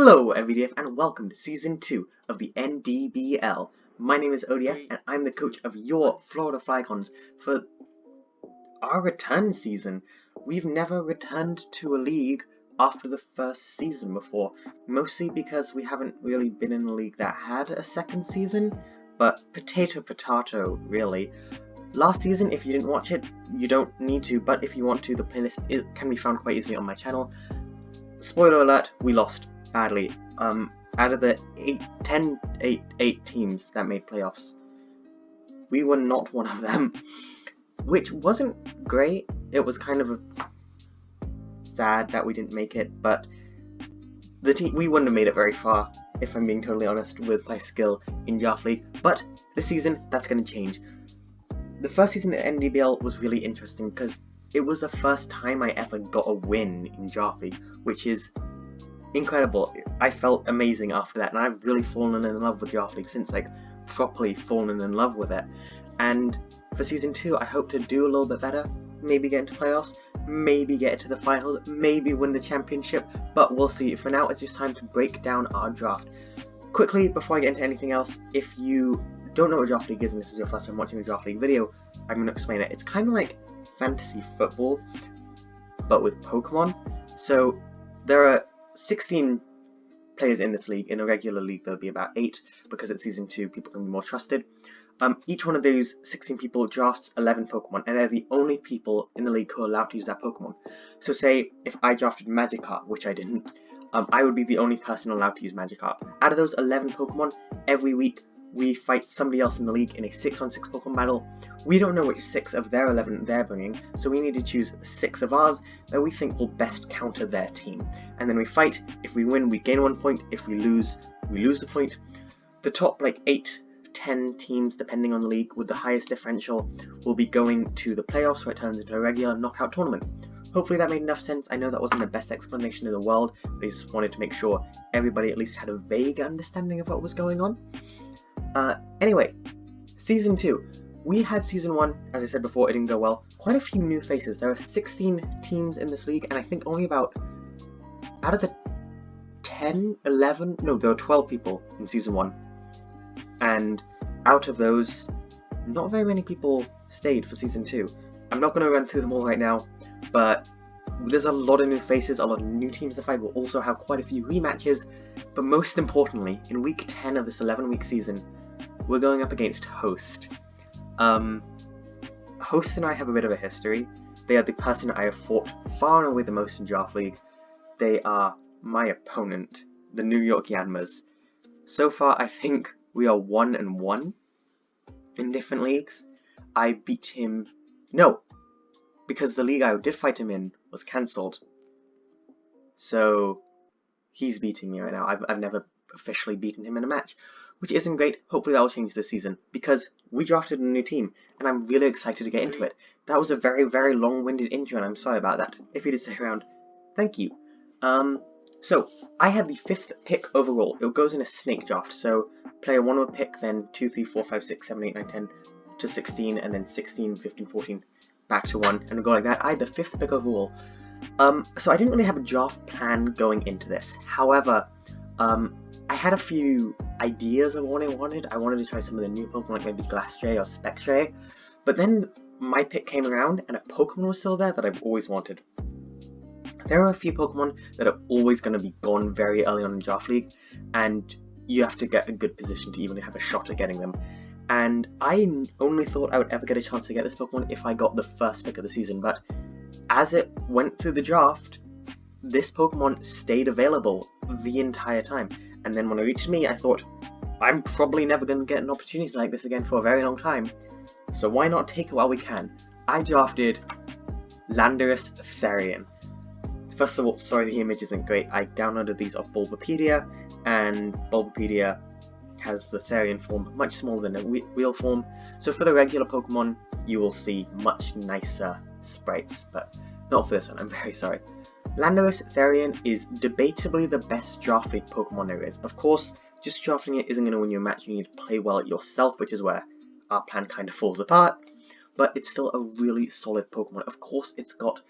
Hello everyday and welcome to Season 2 of the NDBL. My name is ODF and I'm the coach of your Florida Flygons for our return season. We've never returned to a league after the first season before, mostly because we haven't really been in a league that had a second season, but potato really. Last season, if you didn't watch it, you don't need to, but if you want to, the playlist can be found quite easily on my channel. Spoiler alert, we lost badly. Out of the 8 teams that made playoffs, we were not one of them, which wasn't great. It was kind of sad that we didn't make it, but we wouldn't have made it very far, if I'm being totally honest, with my skill in Draft League. But this season, that's going to change. The first season at NDBL was really interesting because it was the first time I ever got a win in Draft League, which is incredible. I felt amazing after that, and I've really fallen in love with Draft League since, like, properly fallen in love with it. And for Season 2, I hope to do a little bit better, maybe get into playoffs, maybe get to the finals, maybe win the championship, but we'll see. For now, it's just time to break down our draft. Quickly, before I get into anything else, if you don't know what Draft League is and this is your first time watching a Draft League video, I'm going to explain it. It's kind of like fantasy football, but with Pokemon. So there are 16 players in this league. In a regular league there'll be about 8, because it's Season 2, people can be more trusted. Each one of those 16 people drafts 11 Pokemon, and they're the only people in the league who are allowed to use that Pokemon. So say if I drafted Magikarp, which I didn't, I would be the only person allowed to use Magikarp. Out of those 11 Pokemon, every week we fight somebody else in the league in a 6-on-6 Pokemon battle. We don't know which 6 of their 11 they're bringing, so we need to choose 6 of ours that we think will best counter their team. And then we fight. If we win, we gain 1 point. If we lose, we lose a point. The top, like, 8-10 teams, depending on the league, with the highest differential will be going to the playoffs, where it turns into a regular knockout tournament. Hopefully that made enough sense. I know that wasn't the best explanation in the world, but I just wanted to make sure everybody at least had a vague understanding of what was going on. Anyway, Season 2. We had Season 1, as I said before, it didn't go well. Quite a few new faces. There are 16 teams in this league, and I think only about, out of the 10, 11, no, there were 12 people in Season 1. And out of those, not very many people stayed for Season 2. I'm not going to run through them all right now, but there's a lot of new faces, a lot of new teams to fight. We'll also have quite a few rematches, but most importantly, in Week 10 of this 11-week season, we're going up against Host. Host and I have a bit of a history. They are the person I have fought far and away the most in Draft League. They are my opponent, the New York Yanmas. So far, I think we are 1-1 in different leagues. I beat him... No, because the league I did fight him in was cancelled. So he's beating me right now. I've never officially beaten him in a match, which isn't great. Hopefully that will change this season, because we drafted a new team, and I'm really excited to get into it. That was a very, very long-winded intro, and I'm sorry about that. If you did stick around, thank you. So I had the 5th pick overall. It goes in a snake draft, so player 1 would pick, then 2, 3, 4, 5, 6, 7, 8, 9, 10 to 16, and then 16, 15, 14 back to 1, and go like that. I had the 5th pick overall. So I didn't really have a draft plan going into this. However, I had a few ideas of what I wanted. I wanted to try some of the new Pokemon, like maybe Glastrier or Spectre. But then my pick came around, and a Pokemon was still there that I've always wanted. There are a few Pokemon that are always going to be gone very early on in Draft League, and you have to get a good position to even have a shot at getting them. And I only thought I would ever get a chance to get this Pokemon if I got the first pick of the season, but as it went through the draft, this Pokemon stayed available the entire time. And then when it reached me, I thought, I'm probably never going to get an opportunity like this again for a very long time, so why not take it while we can? I drafted Landorus Therian. First of all, sorry the image isn't great. I downloaded these off Bulbapedia, and Bulbapedia has the Therian form much smaller than a wheel form, so for the regular Pokemon you will see much nicer sprites, but not for this one, I'm very sorry. Landorus Therian is debatably the best Draft League Pokemon there is. Of course, just drafting it isn't going to win you a match. You need to play well at yourself, which is where our plan kind of falls apart, but it's still a really solid Pokemon. Of course, it's got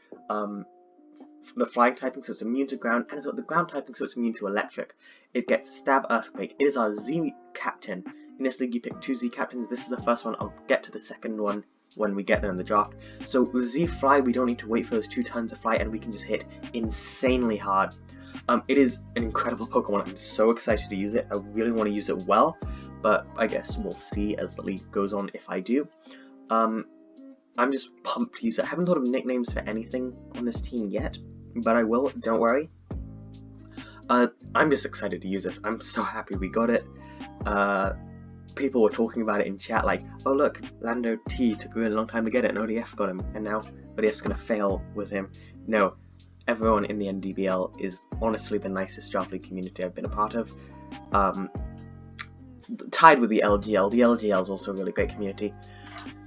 the flying typing, so it's immune to ground, and it's got the ground typing, so it's immune to electric. It gets Stab, Earthquake. It is our Z captain. In this league, you pick 2 Z captains. This is the first one. I'll get to the second one when we get there in the draft. So with Z Fly, we don't need to wait for those 2 turns of fly, and we can just hit insanely hard. It is an incredible Pokemon. I'm so excited to use it. I really want to use it well, but I guess we'll see as the league goes on if I do. I'm just pumped to use it. I haven't thought of nicknames for anything on this team yet, but I will, don't worry. I'm just excited to use this. I'm so happy we got it. People were talking about it in chat like, oh look, Lando T took a really long time to get it and ODF got him, and now ODF's gonna fail with him. No, everyone in the NDBL is honestly the nicest draft league community I've been a part of. Tied with the LGL. The LGL is also a really great community.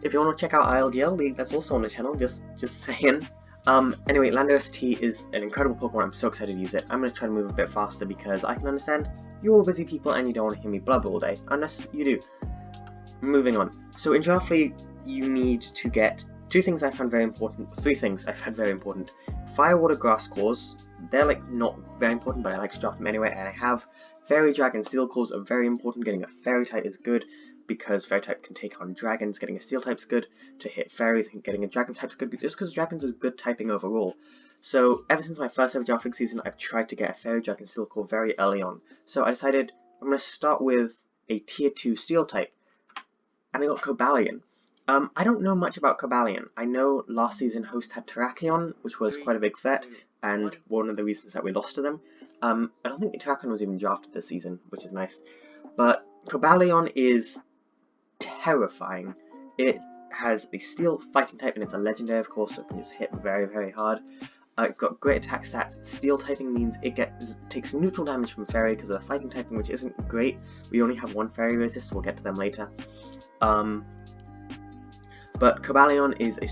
If you want to check out ILGL League, that's also on the channel, just saying. Anyway, Landorus T is an incredible Pokemon. I'm so excited to use it. I'm going to try to move a bit faster because I can understand you're all busy people and you don't want to hear me blubber all day, unless you do. Moving on. So in Draft League, you need to get 2 things I found very important, 3 things I found very important. Fire, Water, Grass cores. They're like not very important, but I like to draft them anyway, and I have Fairy, Dragon, Steel cores are very important. Getting a Fairy type is good, because Fairy type can take on dragons. Getting a Steel type is good to hit fairies, and getting a Dragon type is good just because dragons is good typing overall. So ever since my first ever Draft League season, I've tried to get a Fairy, Dragon, Steel core very early on. So I decided I'm going to start with a Tier 2 Steel type, and I got Cobalion. I don't know much about Cobalion. I know last season host had Terrakion, which was quite a big threat, and one of the reasons that we lost to them. I don't think Terrakion was even drafted this season, which is nice. But Cobalion is terrifying. It has a Steel fighting type, and it's a legendary, of course, so it can just hit very, very hard. It's got great attack stats. Steel typing means it takes neutral damage from Fairy because of the fighting typing, which isn't great. We only have 1 Fairy resist, we'll get to them later. But Cobalion is a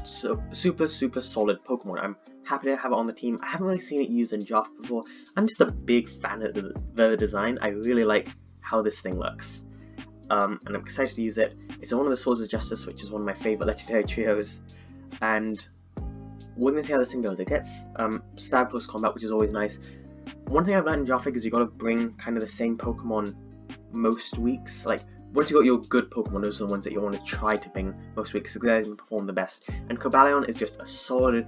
super solid Pokemon. I'm happy to have it on the team. I haven't really seen it used in draft before. I'm just a big fan of the design. I really like how this thing looks. And I'm excited to use it. It's one of the Swords of Justice, which is one of my favourite legendary trios. And we're going to see how this thing goes. It gets stab close combat, which is always nice. One thing I've learned in draft league is you've got to bring kind of the same Pokemon most weeks. Like, once you've got your good Pokemon, those are the ones that you want to try to bring most weeks, because they're going to perform the best. And Cobalion is just a solid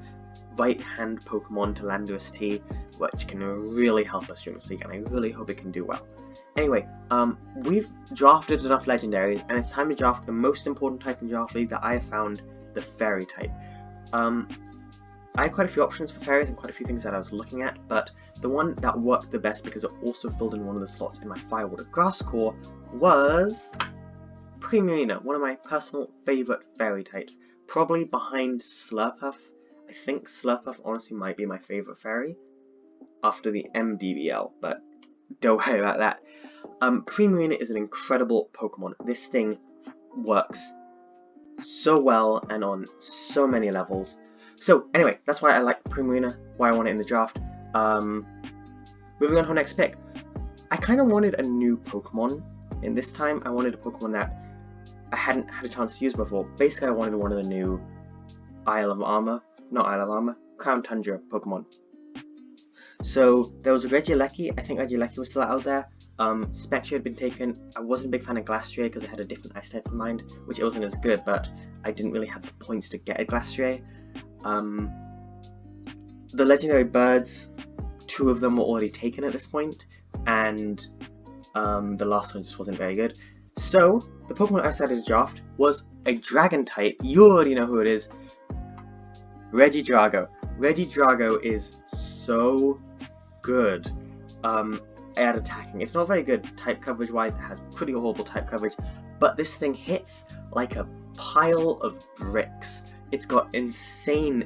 right-hand Pokemon to Landorus T, which can really help us during this league, and I really hope it can do well. Anyway, we've drafted enough legendaries, and it's time to draft the most important type in Draft League that I have found, the Fairy type. I had quite a few options for fairies and quite a few things that I was looking at, but the one that worked the best because it also filled in one of the slots in my Fire, Water, Grass core was Primarina, one of my personal favourite fairy types. Probably behind Slurpuff. I think Slurpuff honestly might be my favourite fairy after the NDBL, but don't worry about that. Primarina is an incredible Pokemon. This thing works so well and on so many levels. So anyway, that's why I like Primarina, why I want it in the draft. Moving on to our next pick. I kind of wanted a new Pokemon, and this time I wanted a Pokemon that I hadn't had a chance to use before. Basically, I wanted one of the new Crown Tundra Pokemon. So there was a Regieleki. I think Regieleki was still out there. Spectre had been taken. I wasn't a big fan of Glastrier because I had a different ice type in mind, which it wasn't as good, but I didn't really have the points to get a Glastrier. The legendary birds, 2 of them were already taken at this point, and the last one just wasn't very good. So the Pokemon I decided to draft was a Dragon type. You already know who it is. Regidrago. Regidrago is so good at attacking. It's not very good type coverage wise. It has pretty horrible type coverage, but this thing hits like a pile of bricks. It's got insane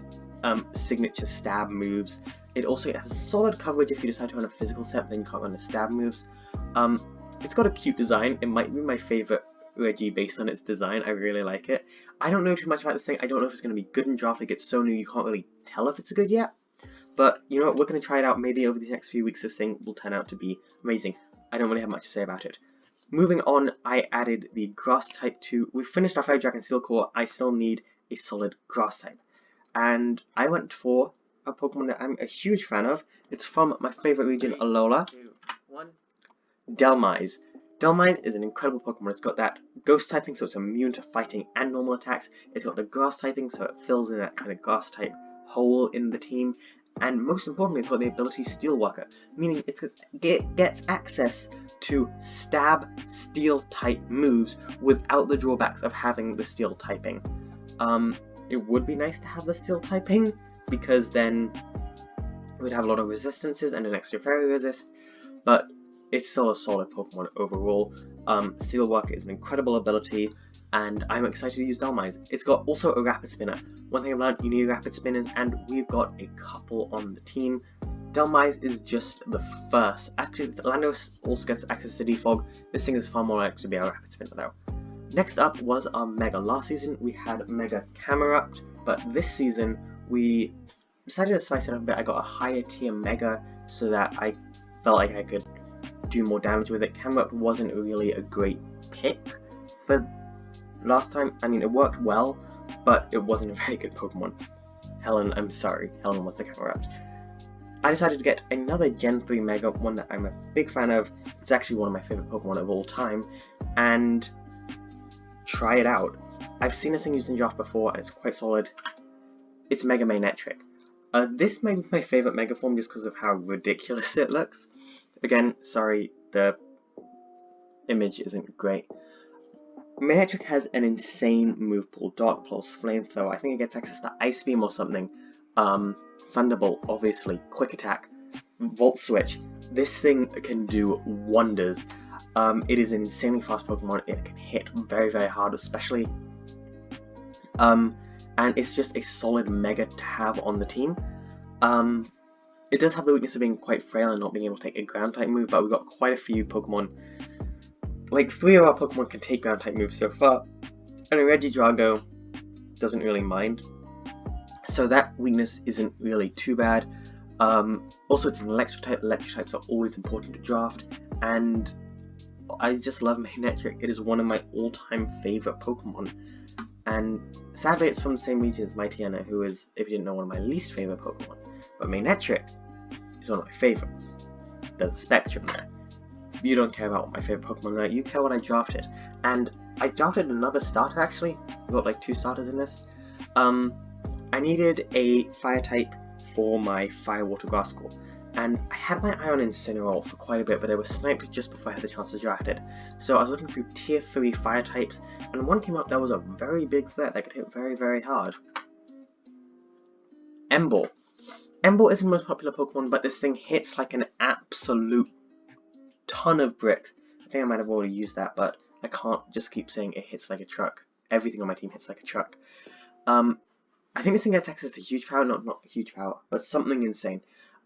signature stab moves. It also has solid coverage if you decide to run a physical set, then you can't run the stab moves. It's got a cute design. It might be my favourite Reggie based on its design. I really like it. I don't know too much about this thing. I don't know if it's going to be good in draft. Like, it's so new you can't really tell if it's good yet. But you know what, we're going to try it out. Maybe over these next few weeks this thing will turn out to be amazing. I don't really have much to say about it. Moving on, I added the Grass type to... We've finished our Fairy Dragon Steel core. I still need a solid Grass type. And I went for a Pokemon that I'm a huge fan of. It's from my favorite region, Alola. 3, 2, 1. Dhelmise. Dhelmise is an incredible Pokemon. It's got that ghost typing, so it's immune to fighting and normal attacks. It's got the grass typing, so it fills in that kind of grass type hole in the team. And most importantly, it's got the ability Steelworker, meaning it gets access to stab steel type moves without the drawbacks of having the steel typing. It would be nice to have the steel typing, because then we'd have a lot of resistances and an extra fairy resist, but it's still a solid Pokemon overall. Steelworker is an incredible ability, and I'm excited to use Dhelmise. It's got also a Rapid Spinner. One thing I've learned, you need Rapid Spinners, and we've got a couple on the team. Dhelmise is just the first. Actually, Landorus also gets access to Defog. This thing is far more likely to be a Rapid Spinner though. Next up was our Mega. Last season we had Mega Camerupt, but this season we decided to spice it up a bit. I got a higher tier Mega so that I felt like I could do more damage with it. Camerupt wasn't really a great pick for last time. I mean, it worked well, but it wasn't a very good Pokemon. Helen, I'm sorry, Helen was the Camerupt. I decided to get another Gen 3 Mega, one that I'm a big fan of. It's actually one of my favorite Pokemon of all time, and try it out. I've seen this thing used in draft before, and it's quite solid. It's Mega Magnetric. This might be my favorite Mega form just because of how ridiculous it looks. Again, sorry, the image isn't great. Magnetric has an insane move pool. Dark Pulse, Flamethrower, I think it gets access to Ice Beam or something. Thunderbolt, obviously, Quick Attack, Volt Switch. This thing can do wonders. It is an insanely fast Pokemon. It can hit very, very hard, especially. And it's just a solid Mega to have on the team. It does have the weakness of being quite frail and not being able to take a ground type move, but we've got quite a few Pokemon. Like 3 of our Pokemon can take ground type moves so far, and Drago doesn't really mind. So that weakness isn't really too bad. Also, it's an electric type. Electric types are always important to draft, and I just love Magnetric. It is one of my all-time favorite Pokemon, and sadly it's from the same region as Mightyena, who is, if you didn't know, one of my least favorite Pokemon. But Magnetric is one of my favorites. There's a spectrum there. You don't care about what my favorite Pokemon are, you care what I drafted. And I drafted another starter actually. We got like 2 starters in this. I needed a fire type for my Fire Water Grass Core, and I had my eye on Incineroar for quite a bit, but I was sniped just before I had the chance to draft it. So I was looking through tier 3 fire types, and one came up that was a very big threat that could hit very, very hard. Emblem. Emblem isn't the most popular Pokemon, but this thing hits like an absolute ton of bricks. I think I might have already used that, but I can't just keep saying it hits like a truck. Everything on my team hits like a truck. I think this thing gets access to huge power, not huge power, but something insane.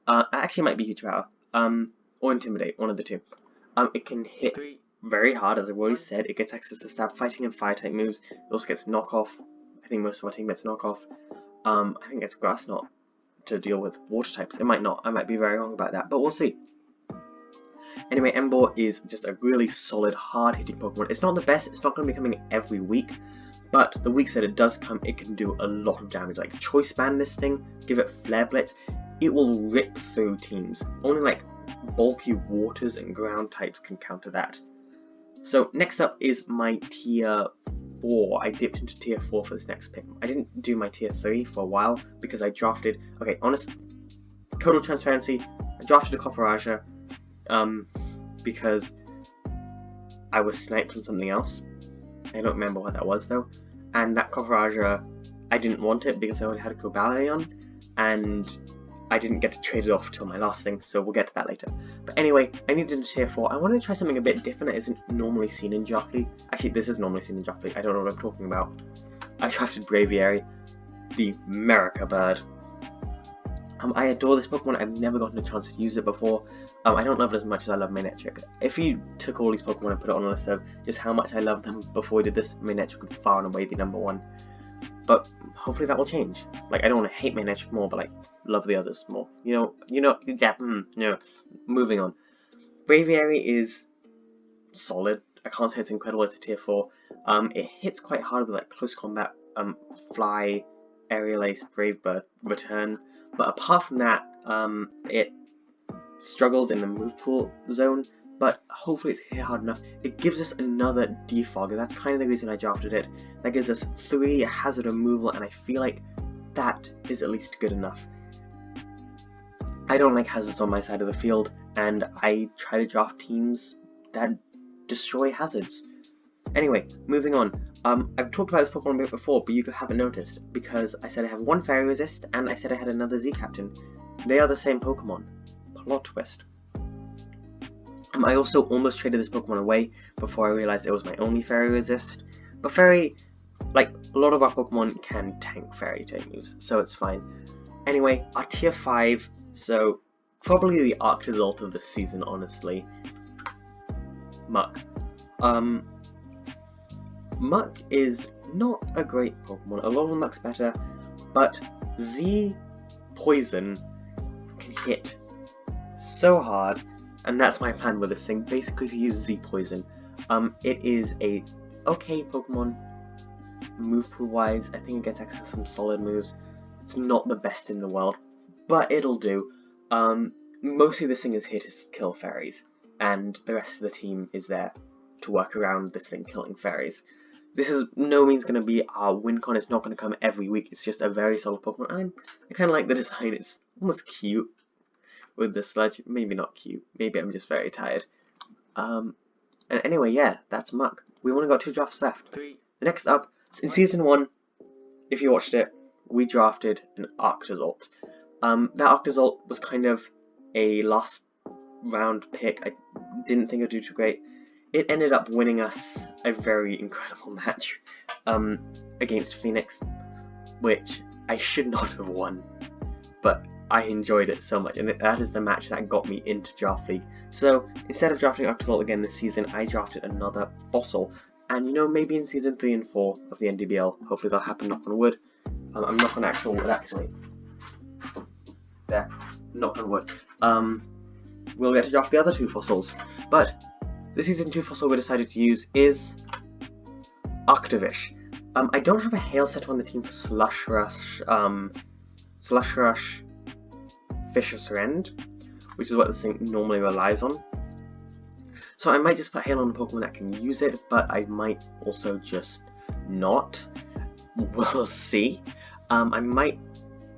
Actually might be huge power, or intimidate, one of the two. It can hit very hard, as I've already said. It gets access to stab, fighting, and fire type moves. It also gets knockoff. I think most of our team gets knockoff. I think it gets grass knot to deal with water types. It might not. I might be very wrong about that, but we'll see. Anyway, Ember is just a really solid, hard-hitting Pokemon. It's not the best. It's not going to be coming every week, but the weeks that it does come, it can do a lot of damage. Like, Choice Band this thing, give it Flare Blitz, it will rip through teams. Only like bulky waters and ground types can counter that. So next up is my tier 4. I dipped into tier 4 for this next pick. I didn't do my tier 3 for a while because I drafted, okay, honest, total transparency, I drafted a Copperaja because I was sniped on something else. I don't remember what that was though. And that Copperaja, I didn't want it because I already had a Cobalion, and I didn't get to trade it off till my last thing, so we'll get to that later. But anyway, I needed a tier 4. I wanted to try something a bit different that isn't normally seen in Draft League. Actually, this is normally seen in Draft League. I don't know what I'm talking about. I drafted Bravebird, the America bird. I adore this Pokemon. I've never gotten a chance to use it before. I don't love it as much as I love Magnetric. If you took all these Pokemon and put it on a list of just how much I love them before we did this, Magnetric would far and away be number 1. But hopefully that will change. Like, I don't want to hate Magnetric more, but like love the others more. Yeah. Moving on. Braviary is solid. I can't say it's incredible. It's a tier 4. It hits quite hard with like close combat, Fly, Aerial Ace, Bravebird, Return. but apart from that, it struggles in the move pool zone, but hopefully it's hit hard enough. It gives us another defogger. That's kind of the reason I drafted it. That gives us 3 hazard removal, and I feel like that is at least good enough. I don't like hazards on my side of the field, and I try to draft teams that destroy hazards. Anyway, moving on. I've talked about this Pokemon a bit before, but you haven't noticed, because I said I have 1 Fairy Resist, and I said I had another Z-Captain. They are the same Pokemon. Plot twist. I also almost traded this Pokemon away before I realized it was my only Fairy Resist. But Fairy, like, a lot of our Pokemon can tank Fairy type moves, so it's fine. Anyway, our Tier 5, so probably the Arc result of this season, honestly. Muck. Muck is not a great Pokemon. A lot of Muck's better, but Z Poison can hit so hard, and that's my plan with this thing, basically to use Z Poison. It is a okay Pokemon, move pool wise. I think it gets access to some solid moves. It's not the best in the world, but it'll do. Mostly this thing is here to kill fairies, and the rest of the team is there to work around this thing killing fairies. This is no means going to be our win con. It's not going to come every week. It's just a very solid Pokemon, and I kind of like the design. It's almost cute with the sludge. Maybe not cute. Maybe I'm just very tired. And anyway, yeah, that's Muck. We've only got 2 drafts left. 3. Next up, in Season 1, if you watched it, we drafted an Arctozolt. That Arctozolt was kind of a last round pick. I didn't think it would do too great. It ended up winning us a very incredible match against Phoenix, which I should not have won, but I enjoyed it so much, and that is the match that got me into Draft League. So instead of drafting Arctozolt again this season, I drafted another Fossil, and you know, maybe in Season 3 and 4 of the NDBL, hopefully that'll happen, knock on wood. I'm not on actual wood, actually. There, knock on wood. We'll get to draft the other 2 fossils, but the Season 2 fossil we decided to use is Octavish. I don't have a Hail set on the team for Slush Rush, Fisher's Rend, which is what this thing normally relies on. So I might just put Hail on a Pokemon that can use it, but I might also just not. We'll see. I might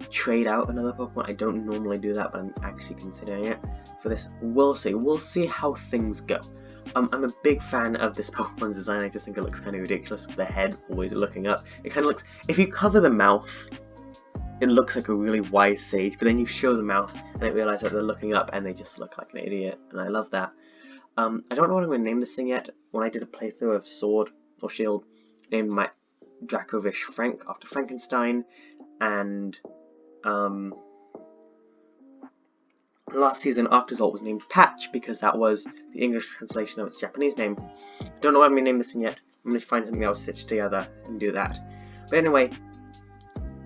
trade out another Pokemon. I don't normally do that, but I'm actually considering it for this. We'll see. We'll see how things go. I'm a big fan of this Pokemon's design. I just think it looks kind of ridiculous with the head always looking up. It kind of looks, if you cover the mouth, it looks like a really wise sage, but then you show the mouth and I realize that they're looking up and they just look like an idiot, and I love that. I don't know what I'm going to name this thing yet. When I did a playthrough of Sword or Shield, I named my Dracovish Frank after Frankenstein, and last season Arctozolt was named Patch because that was the English translation of its Japanese name. Don't know what I'm going to name this thing yet. I'm going to find something else stitched together and do that. But anyway,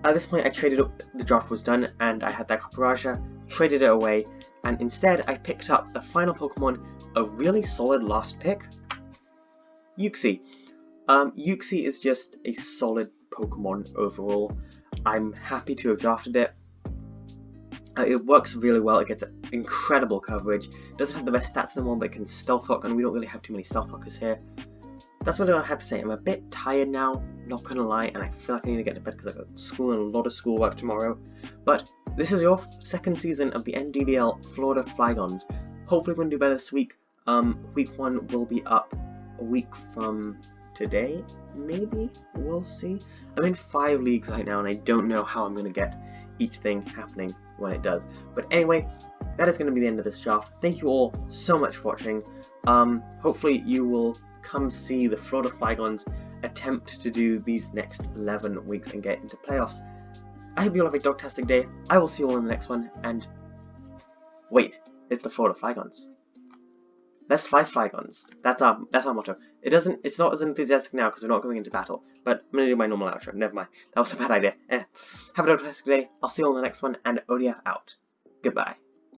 at this point I traded up, the draft was done, and I had that Copperajah, traded it away, and instead I picked up the final Pokemon, a really solid last pick, Uxie. Uxie is just a solid Pokemon overall. I'm happy to have drafted it. It works really well. It gets incredible coverage. It doesn't have the best stats in the world, but it can Stealth Rock, and we don't really have too many Stealth Rockers here. That's what I have to say. I'm a bit tired now, not gonna lie, and I feel like I need to get to bed because I've got school and a lot of schoolwork tomorrow. But this is your second season of the NDBL Florida Flygons. Hopefully we're gonna do better this week. Week 1 will be up a week from today, maybe? We'll see. I'm in 5 leagues right now, and I don't know how I'm gonna get each thing happening when it does. But anyway, that is going to be the end of this draft. Thank you all so much for watching. Hopefully you will come see the Florida Flygons attempt to do these next 11 weeks and get into playoffs. I hope you all have a dogtastic day. I will see you all in the next one, and wait, it's the Florida Flygons. Let's fly Flygons. That's our motto. It's not as enthusiastic now because we're not going into battle, but I'm going to do my normal outro. Never mind. That was a bad idea. Have a dogtastic day. I'll see you all in the next one, and Odia out. Goodbye.